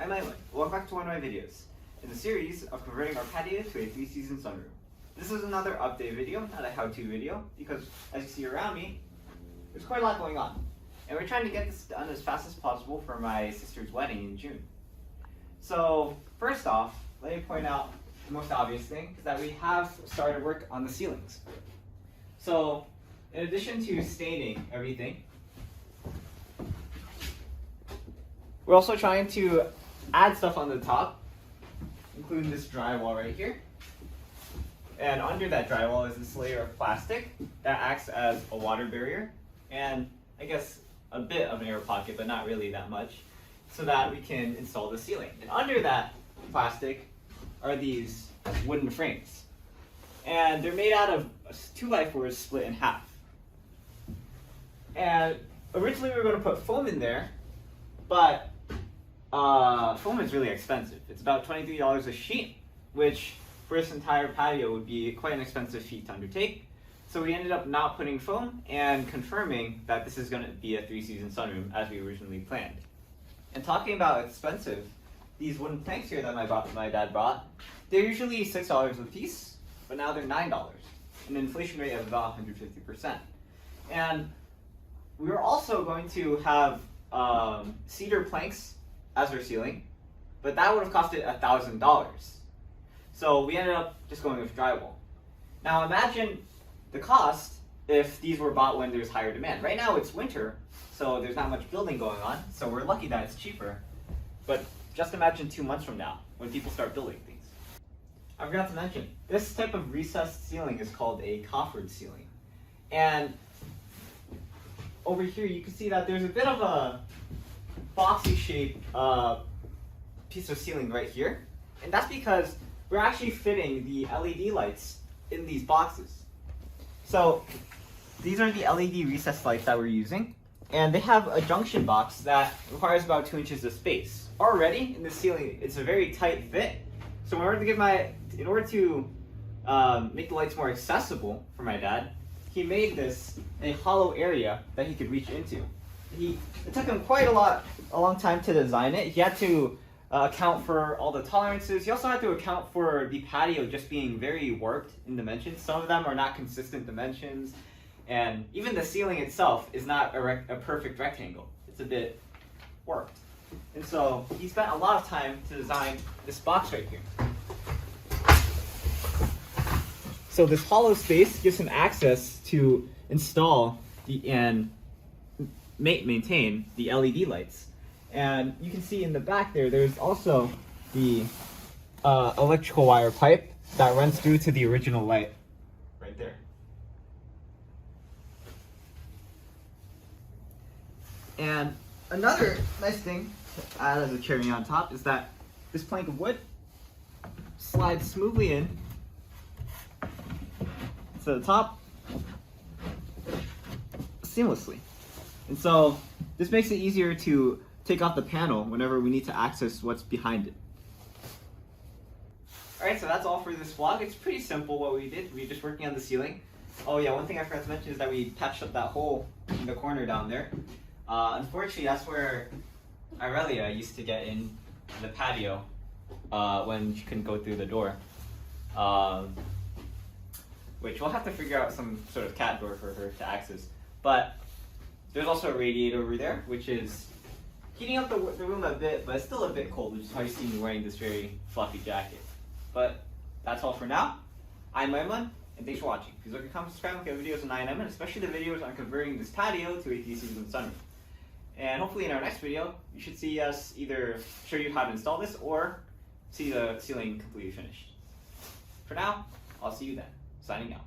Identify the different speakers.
Speaker 1: I'm Aiman. Welcome back to one of my videos in the series of converting our patio to a 3-season sunroom. This is another update video, not a how-to video, because as you see around me, there's quite a lot going on. And we're trying to get this done as fast as possible for my sister's wedding in June. So first off, let me point out the most obvious thing, is that we have started work on the ceilings. So in addition to staining everything, we're also trying to add stuff on the top, including this drywall right here. And under that drywall is this layer of plastic that acts as a water barrier and I guess a bit of an air pocket, but not really that much, so that we can install the ceiling. And under that plastic are these wooden frames. And they're made out of 2x4s split in half. And originally we were going to put foam in there, but foam is really expensive. It's about $23 a sheet, which for this entire patio would be quite an expensive feat to undertake. So we ended up not putting foam and confirming that this is going to be a 3-season sunroom as we originally planned. And talking about expensive, these wooden planks here that my dad brought, they're usually $6 a piece, but now they're $9, an inflation rate of about 150%. And we were also going to have cedar planks as our ceiling, but that would have costed $1,000. So we ended up just going with drywall. Now imagine the cost if these were bought when there's higher demand. Right now it's winter, so there's not much building going on, so we're lucky that it's cheaper. But just imagine 2 months from now when people start building things. I forgot to mention, this type of recessed ceiling is called a coffered ceiling. And over here you can see that there's a bit of a boxy shaped piece of ceiling right here. And that's because we're actually fitting the LED lights in these boxes. So these are the LED recessed lights that we're using. And they have a junction box that requires about 2 inches of space. Already in the ceiling, it's a very tight fit. So in order to make the lights more accessible for my dad, he made this a hollow area that he could reach into. It took him quite a long time to design it. He had to account for all the tolerances. He also had to account for the patio just being very warped in dimensions. Some of them are not consistent dimensions, and even the ceiling itself is not a perfect rectangle. It's a bit warped. And so he spent a lot of time to design this box right here. So this hollow space gives him access to install and maintain the LED lights. And you can see in the back there's also the electrical wire pipe that runs through to the original light right there. And another nice thing to add as a cherry on top is that this plank of wood slides smoothly in to the top seamlessly. And so this makes it easier to take off the panel whenever we need to access what's behind it. Alright, so that's all for this vlog. It's pretty simple what we did. We were just working on the ceiling. Oh yeah, one thing I forgot to mention is that we patched up that hole in the corner down there. Unfortunately, that's where Aurelia used to get in the patio when she couldn't go through the door. Which we'll have to figure out some sort of cat door for her to access. But there's also a radiator over there, which is heating up the room a bit, but it's still a bit cold, which is why you see me wearing this very fluffy jacket. But that's all for now. I'm Aiman, and thanks for watching. Please like, comment, subscribe, and get videos on EyeOnAiman, especially the videos on converting this patio to a 3-season sunroom. And hopefully in our next video, you should see us either show you how to install this or see the ceiling completely finished. For now, I'll see you then. Signing out.